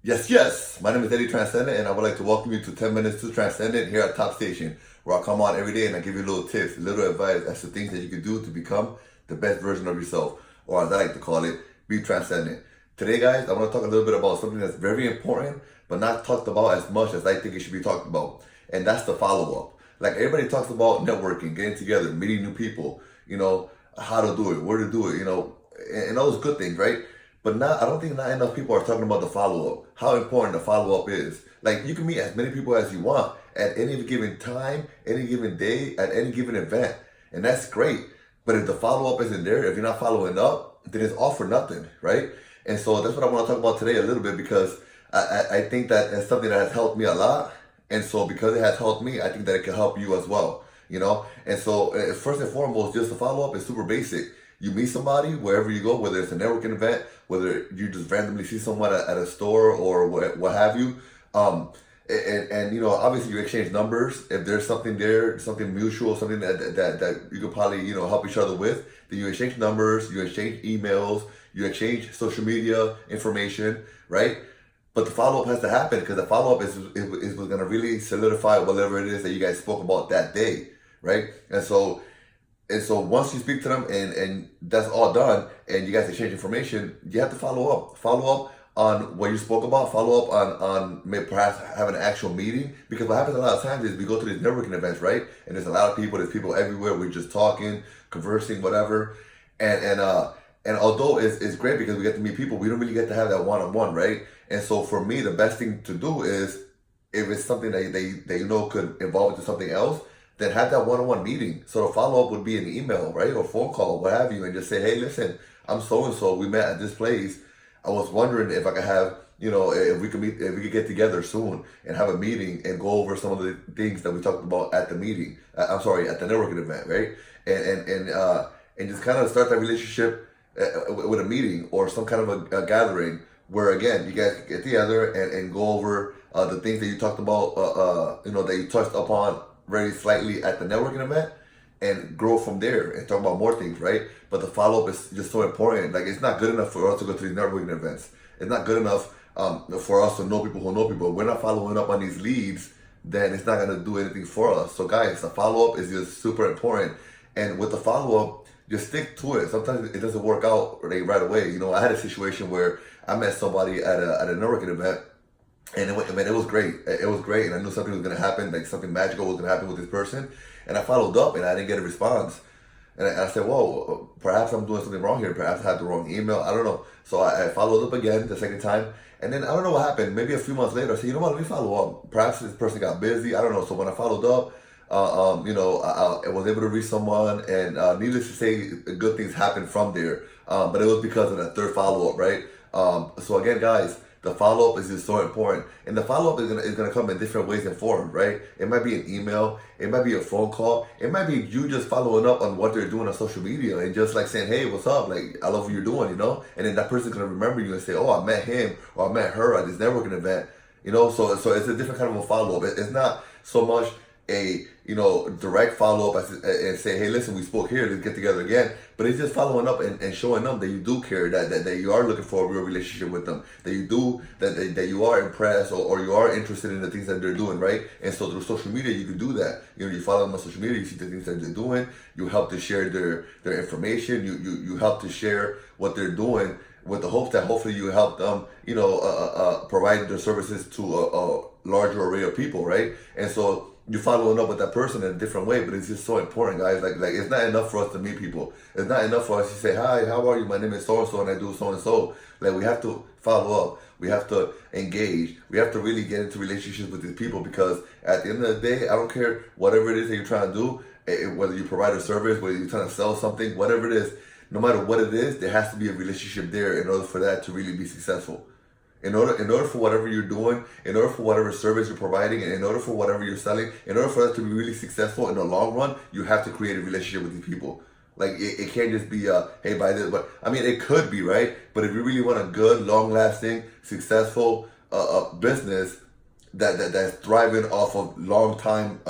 Yes, yes. My name is Eddie Tranzcendent, and I would like to welcome you to 10 Minutes to Transcendent here at Top Station, where I come on every day and I give you little tips, little advice as to things that you can do to become the best version of yourself, or as I like to call it, be transcendent. Today, guys, I want to talk a little bit about something that's very important, but not talked about as much as I think it should be talked about, and that's the follow up. Like everybody talks about networking, getting together, meeting new people, how to do it, where to do it, and all those good things, right? But not, I don't think not enough people are talking about the follow up. How important the follow up is. Like you can meet as many people as you want at any given time, any given day, at any given event, and that's great. But if the follow up isn't there, if you're not following up, then it's all for nothing, right? And so that's what I want to talk about today a little bit because I think that it's something that has helped me a lot. And so because it has helped me, I think that it can help you as well, And so first and foremost, just the follow up is super basic. You meet somebody wherever you go, whether it's a networking event, whether you just randomly see someone at a store or what have you. Obviously you exchange numbers. If there's something there, something mutual, something that you could probably, help each other with, then you exchange numbers, you exchange emails, you exchange social media information, right? But the follow up has to happen because the follow up is going to really solidify whatever it is that you guys spoke about that day, right? And so once you speak to them and that's all done and you guys exchange information, you have to follow up. Follow up on what you spoke about. Follow up on maybe perhaps have an actual meeting. Because what happens a lot of times is we go to these networking events, right? And there's a lot of people, there's people everywhere, we're just talking, conversing, whatever. And although it's great because we get to meet people, we don't really get to have that one-on-one, right? And so for me, the best thing to do is if it's something that they could evolve into something else, then have that one-on-one meeting. So the follow-up would be an email, right? Or phone call, what have you, and just say, hey, listen, I'm so-and-so, we met at this place. I was wondering if I could have, if we could get together soon and have a meeting and go over some of the things that we talked about at the meeting. At the networking event, right? And just kind of start that relationship with a meeting or some kind of a gathering where, again, you guys get together and go over the things that you talked about, that you touched upon very slightly at the networking event and grow from there and talk about more things, right? But the follow-up is just so important. Like, it's not good enough for us to go to these networking events. It's not good enough for us to know people who know people. If we're not following up on these leads, then it's not going to do anything for us. So guys, the follow-up is just super important. And with the follow-up, just stick to it. Sometimes it doesn't work out right away. I had a situation where I met somebody at a networking event. And it was great. It was great, and I knew something was gonna happen, like something magical was gonna happen with this person. And I followed up, and I didn't get a response. And I said, "Whoa, perhaps I'm doing something wrong here. Perhaps I had the wrong email. I don't know." So I followed up again the second time, and then I don't know what happened. Maybe a few months later, I said, "You know what? Let me follow up. Perhaps this person got busy. I don't know." So when I followed up, I was able to reach someone, and needless to say, good things happened from there. But it was because of that third follow up, right? So again, guys, the follow-up is just so important. And the follow-up is gonna come in different ways and forms, right? It might be an email, it might be a phone call, it might be you just following up on what they're doing on social media and just like saying, hey, what's up? Like, I love what you're doing, And then that person's gonna remember you and say, oh, I met him or I met her at this networking event, So it's a different kind of a follow-up. It's not so much a direct follow-up and say, hey, listen, we spoke here, let's get together again. But it's just following up and showing them that you do care, that you are looking for a real relationship with them, that you do, that you are impressed or you are interested in the things that they're doing, right? And so through social media, you can do that. You follow them on social media, you see the things that they're doing, you help to share their information, you help to share what they're doing with the hopes that hopefully you help them, provide their services to a larger array of people, right? And so you're following up with that person in a different way, but it's just so important, guys. Like it's not enough for us to meet people. It's not enough for us to say, hi, how are you? My name is so-and-so and I do so-and-so. Like, we have to follow up. We have to engage. We have to really get into relationships with these people because at the end of the day, I don't care whatever it is that you're trying to do, whether you provide a service, whether you're trying to sell something, whatever it is, no matter what it is, there has to be a relationship there in order for that to really be successful. In order for whatever you're doing, in order for whatever service you're providing, and in order for whatever you're selling, in order for that to be really successful in the long run, you have to create a relationship with these people. Like, it can't just be hey, buy this, but I mean, it could be, right? But if you really want a good, long-lasting, successful business that's thriving off of long-time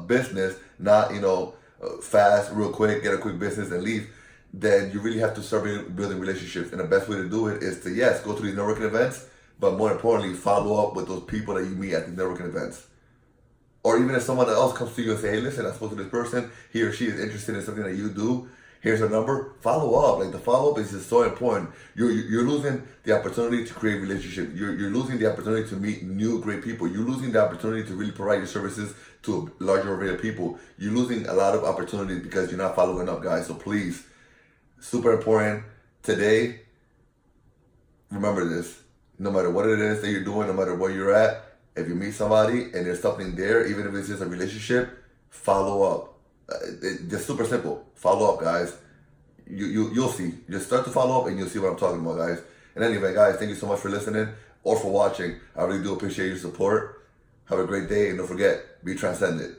business, not fast, real quick, get a quick business and leave, then you really have to start building relationships. And the best way to do it is to, yes, go to these networking events, but more importantly, follow up with those people that you meet at the networking events. Or even if someone else comes to you and say, hey, listen, I spoke to this person, he or she is interested in something that you do, here's her number, follow up. Like, the follow-up is just so important. You're losing the opportunity to create relationships. You're losing the opportunity to meet new great people. You're losing the opportunity to really provide your services to a larger array of people. You're losing a lot of opportunities because you're not following up, guys. So please, super important. Today, remember this. No matter what it is that you're doing, no matter where you're at, if you meet somebody and there's something there, even if it's just a relationship, follow up. Just super simple. Follow up, guys. You'll see. Just start to follow up and you'll see what I'm talking about, guys. And anyway, guys, thank you so much for listening or for watching. I really do appreciate your support. Have a great day and don't forget, be transcendent.